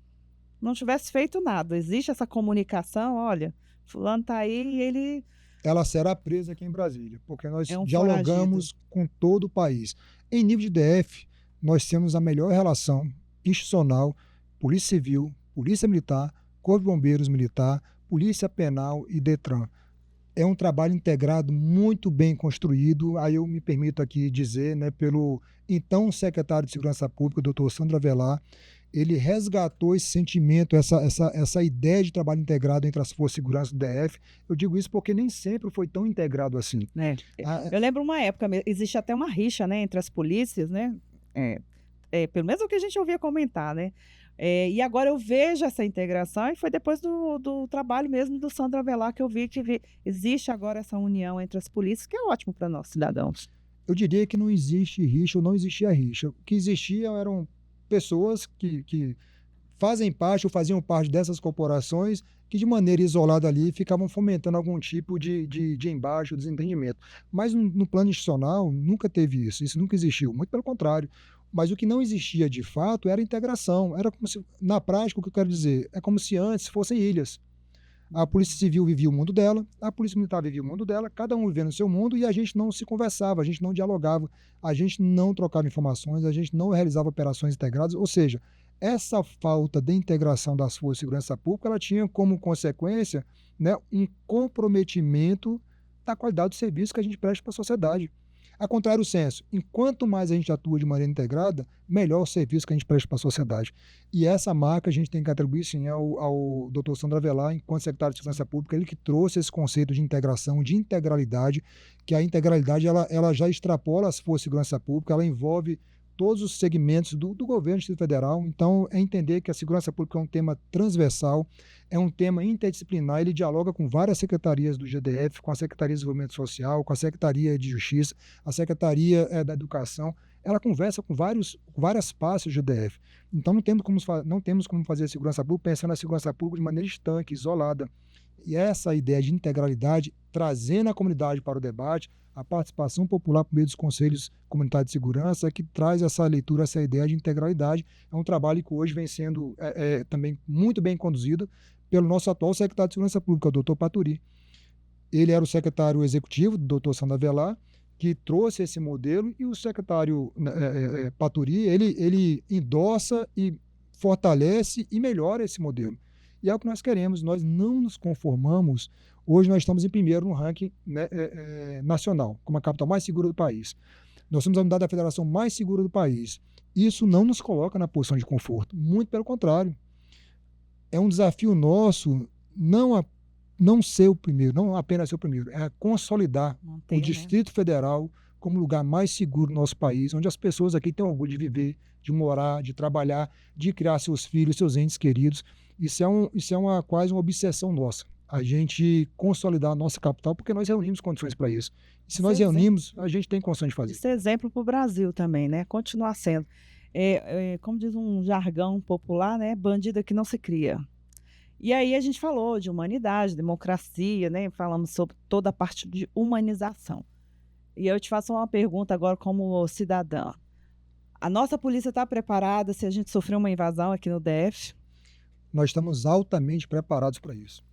não tivesse feito nada. Existe essa comunicação? Olha, fulano está aí e ele Ela será presa aqui em Brasília, porque nós é um dialogamos foragido. com todo o país. Em nível de DF, nós temos a melhor relação institucional, Polícia Civil, Polícia Militar, Corpo de Bombeiros Militar, Polícia Penal e Detran. É um trabalho integrado muito bem construído, aí eu me permito aqui dizer, né, pelo então secretário de Segurança Pública, doutor Sandro Avelar. Ele resgatou esse sentimento, essa ideia de trabalho integrado entre as forças de segurança do DF. Eu digo isso porque nem sempre foi tão integrado assim. Né? Ah, Eu lembro uma época, existe até uma rixa, né, entre as polícias, né? Pelo menos o que a gente ouvia comentar, né? E agora eu vejo essa integração e foi depois do trabalho mesmo do Sandro Avelar que eu vi que existe agora essa união entre as polícias, que é ótimo para nós cidadãos. eu diria que não existe rixa ou não existia rixa. O que existia eram pessoas que fazem parte ou faziam parte dessas corporações que de maneira isolada ali ficavam fomentando algum tipo de embate, desentendimento. Mas no plano institucional nunca teve isso nunca existiu, muito pelo contrário. Mas o que não existia de fato era integração, era como se, na prática, o que eu quero dizer, é como se antes fossem ilhas. A Polícia Civil vivia o mundo dela, a Polícia Militar vivia o mundo dela, cada um vivendo o seu mundo e a gente não se conversava, a gente não dialogava, a gente não trocava informações, a gente não realizava operações integradas, ou seja, essa falta de integração das forças de segurança pública, ela tinha como consequência, né, um comprometimento da qualidade do serviço que a gente presta para a sociedade. A contrário senso, enquanto mais a gente atua de maneira integrada, melhor o serviço que a gente presta para a sociedade. E essa marca a gente tem que atribuir sim ao Dr. Sandro Avelar, enquanto secretário de Segurança Pública, ele que trouxe esse conceito de integração, de integralidade, que a integralidade ela já extrapola as forças de segurança pública, ela envolve todos os segmentos do governo do Distrito Federal. Então, é entender que a segurança pública é um tema transversal, é um tema interdisciplinar, ele dialoga com várias secretarias do GDF, com a Secretaria de Desenvolvimento Social, com a Secretaria de Justiça, a Secretaria da Educação, ela conversa com várias pastas do GDF. Então, não temos como fazer a segurança pública pensando na segurança pública de maneira estanque, isolada. E essa ideia de integralidade, trazendo a comunidade para o debate, a participação popular por meio dos conselhos comunitários de segurança, que traz essa leitura, essa ideia de integralidade. É um trabalho que hoje vem sendo também muito bem conduzido pelo nosso atual secretário de Segurança Pública, o doutor Paturi. Ele era o secretário executivo do doutor Sandro Avelar, que trouxe esse modelo, e o secretário Paturi, ele endossa e fortalece e melhora esse modelo. E é o que nós queremos, nós não nos conformamos. Hoje nós estamos em primeiro no ranking, né, nacional, como a capital mais segura do país. Nós somos a unidade da federação mais segura do país. Isso não nos coloca na posição de conforto, muito pelo contrário. É um desafio nosso não ser o primeiro, não apenas ser o primeiro, é consolidar o Distrito Federal como o lugar mais seguro do nosso país, onde as pessoas aqui têm orgulho de viver, de morar, de trabalhar, de criar seus filhos, seus entes queridos. Isso é quase uma obsessão nossa, a gente consolidar a nossa capital, porque nós reunimos condições para isso. E se nós reunimos, a gente tem condições de fazer. Isso é exemplo para o Brasil também, né? Continuar sendo. Como diz um jargão popular, né? Bandido que não se cria. E aí a gente falou de humanidade, democracia, né? Falamos sobre toda a parte de humanização. E eu te faço uma pergunta agora como cidadã. A nossa polícia está preparada se a gente sofrer uma invasão aqui no DF? Nós estamos altamente preparados para isso.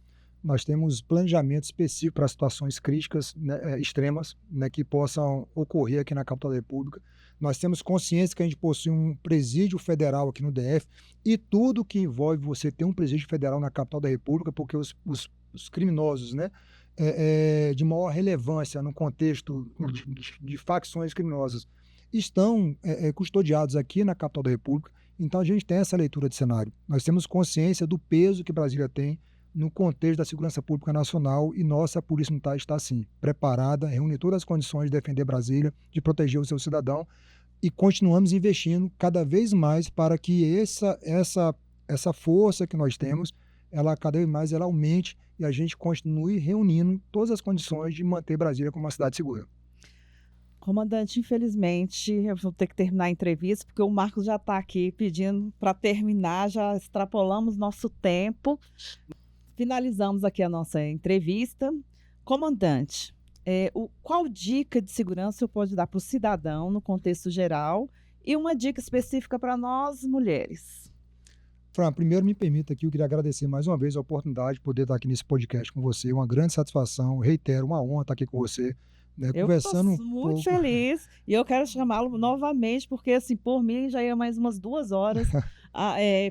Nós temos planejamento específico para situações críticas, né, extremas, né, que possam ocorrer aqui na capital da República. Nós temos consciência que a gente possui um presídio federal aqui no DF e tudo que envolve você ter um presídio federal na capital da República, porque os criminosos, né, de maior relevância no contexto de facções criminosas estão custodiados aqui na capital da República. Então a gente tem essa leitura de cenário. Nós temos consciência do peso que Brasília tem no contexto da segurança pública nacional e nossa Polícia Militar está, sim, preparada, reúne todas as condições de defender Brasília, de proteger o seu cidadão e continuamos investindo cada vez mais para que essa força que nós temos, ela cada vez mais ela aumente e a gente continue reunindo todas as condições de manter Brasília como uma cidade segura. Comandante, infelizmente, eu vou ter que terminar a entrevista, porque o Marcos já está aqui pedindo para terminar, já extrapolamos nosso tempo. Finalizamos aqui a nossa entrevista. Comandante, qual dica de segurança você pode dar para o cidadão no contexto geral e uma dica específica para nós, mulheres? Fran, primeiro me permita aqui, eu queria agradecer mais uma vez a oportunidade de poder estar aqui nesse podcast com você, uma grande satisfação, reitero, uma honra estar aqui com você. Né, eu estou muito feliz e eu quero chamá-lo novamente, porque assim, por mim já ia mais umas 2 horas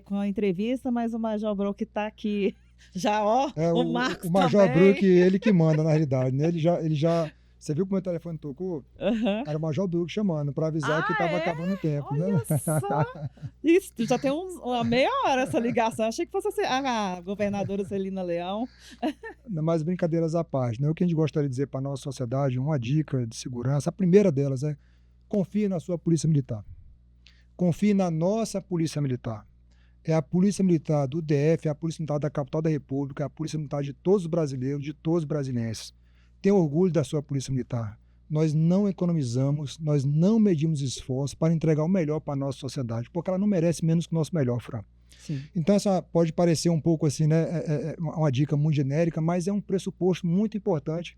com a entrevista, mas o Major Brook está aqui já, o Marcos o Major também. Brook, ele que manda na realidade, né? Ele já você viu como o meu telefone tocou? Uhum. Era o Major Brook chamando para avisar que estava acabando o tempo. Olha né? só. Isso, já tem uma meia hora essa ligação. Achei que fosse a governadora Celina Leão. Mas brincadeiras à parte, né? O que a gente gostaria de dizer para a nossa sociedade, uma dica de segurança, a primeira delas é confie na sua polícia militar. Confie na nossa polícia militar. É a polícia militar do DF, é a polícia militar da capital da República, é a polícia militar de todos os brasileiros, de todos os brasilienses. Tenha orgulho da sua polícia militar. Nós não economizamos, nós não medimos esforço para entregar o melhor para a nossa sociedade, porque ela não merece menos que o nosso melhor, Fran. Sim. Então, essa pode parecer um pouco assim, né, uma dica muito genérica, mas é um pressuposto muito importante.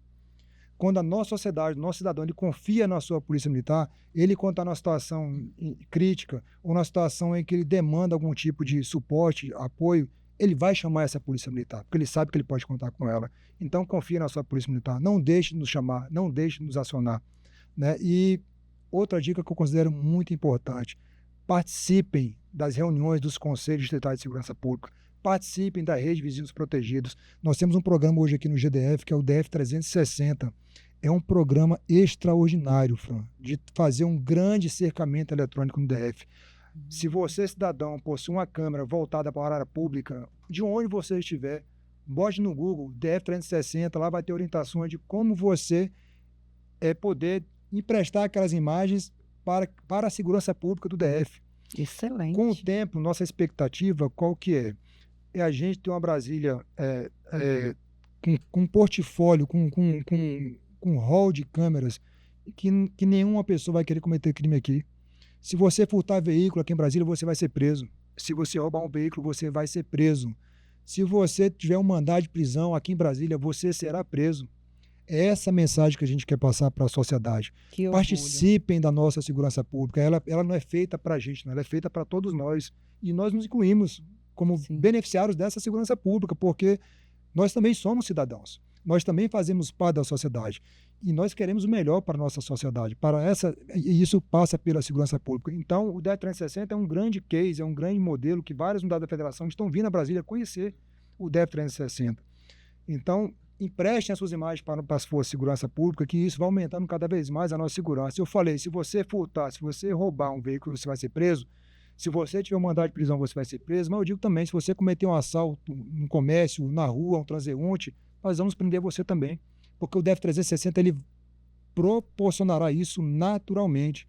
Quando a nossa sociedade, o nosso cidadão, ele confia na sua polícia militar, ele quando está numa situação crítica ou numa situação em que ele demanda algum tipo de suporte, apoio, ele vai chamar essa polícia militar, porque ele sabe que ele pode contar com ela. Então, confie na sua polícia militar, não deixe de nos chamar, não deixe de nos acionar. Né? E outra dica que eu considero muito importante, participem das reuniões dos Conselhos Distritais de Segurança Pública, participem da Rede Vizinhos Protegidos. Nós temos um programa hoje aqui no GDF, que é o DF 360. É um programa extraordinário, Fran, de fazer um grande cercamento eletrônico no DF. Se você, cidadão, possui uma câmera voltada para a área pública, de onde você estiver, bote no Google, DF 360, lá vai ter orientações de como você poder emprestar aquelas imagens para a segurança pública do DF. Excelente. Com o tempo, nossa expectativa, qual que é? É a gente ter uma Brasília com um portfólio, com um hall de câmeras, que nenhuma pessoa vai querer cometer crime aqui. Se você furtar veículo aqui em Brasília, você vai ser preso. Se você roubar um veículo, você vai ser preso. Se você tiver um mandado de prisão aqui em Brasília, você será preso. É essa mensagem que a gente quer passar para a sociedade. Participem da nossa segurança pública. Ela não é feita para a gente, não. Ela é feita para todos nós. E nós nos incluímos como beneficiários dessa segurança pública, porque nós também somos cidadãos. nós também fazemos parte da sociedade. E nós queremos o melhor para a nossa sociedade. E isso passa pela segurança pública. Então, o DEF 360 é um grande case, é um grande modelo que várias unidades da federação estão vindo a Brasília conhecer o DEF 360. Então, emprestem as suas imagens para as forças de segurança pública, que isso vai aumentando cada vez mais a nossa segurança. Eu falei, se você furtar, se você roubar um veículo, você vai ser preso. Se você tiver um mandado de prisão, você vai ser preso. Mas eu digo também, se você cometer um assalto no comércio, na rua, um transeunte, nós vamos prender você também. Porque o DEF 360 ele proporcionará isso naturalmente.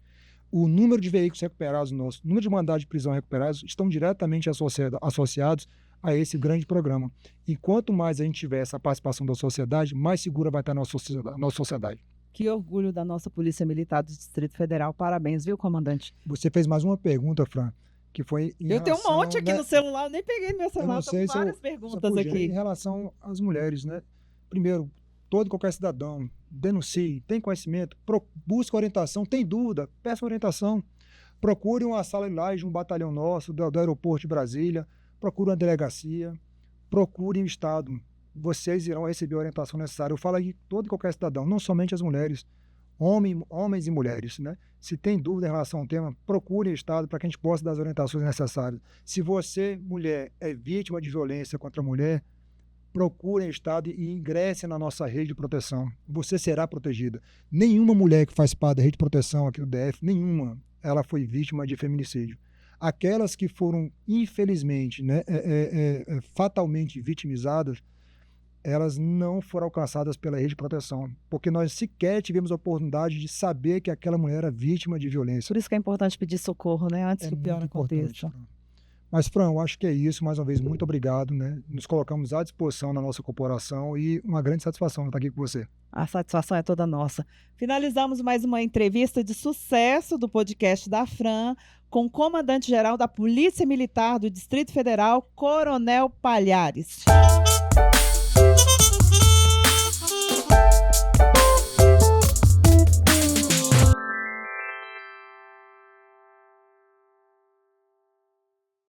O número de veículos recuperados, o número de mandados de prisão recuperados estão diretamente associados a esse grande programa. E quanto mais a gente tiver essa participação da sociedade, mais segura vai estar a nossa sociedade. Que orgulho da nossa Polícia Militar do Distrito Federal. Parabéns, viu, comandante? Você fez mais uma pergunta, Fran, que foi em Eu tenho um relação, monte aqui né, no celular, eu nem peguei no meu celular, sei estou com várias se perguntas podia, aqui. em relação às mulheres, né? Primeiro, todo e qualquer cidadão denuncie, tem conhecimento, busque orientação, tem dúvida, peça orientação. Procure uma sala de laje de um batalhão nosso, do aeroporto de Brasília, procure uma delegacia, procure o Estado. Vocês irão receber a orientação necessária. Eu falo aqui todo e qualquer cidadão, não somente as mulheres, homens e mulheres, né? Se tem dúvida em relação ao tema, procure o Estado para que a gente possa dar as orientações necessárias. Se você, mulher, é vítima de violência contra a mulher, procure o Estado e ingresse na nossa rede de proteção. Você será protegida. Nenhuma mulher que faz parte da rede de proteção aqui do DF, nenhuma, ela foi vítima de feminicídio. Aquelas que foram, infelizmente, né, fatalmente vitimizadas, elas não foram alcançadas pela rede de proteção, porque nós sequer tivemos a oportunidade de saber que aquela mulher era vítima de violência. Por isso que é importante pedir socorro, né? Antes que o pior aconteça. Mas, Fran, eu acho que é isso. Mais uma vez, muito obrigado, né? Nos colocamos à disposição na nossa corporação e uma grande satisfação estar aqui com você. A satisfação é toda nossa. Finalizamos mais uma entrevista de sucesso do podcast da Fran com o comandante-geral da Polícia Militar do Distrito Federal, Coronel Palhares.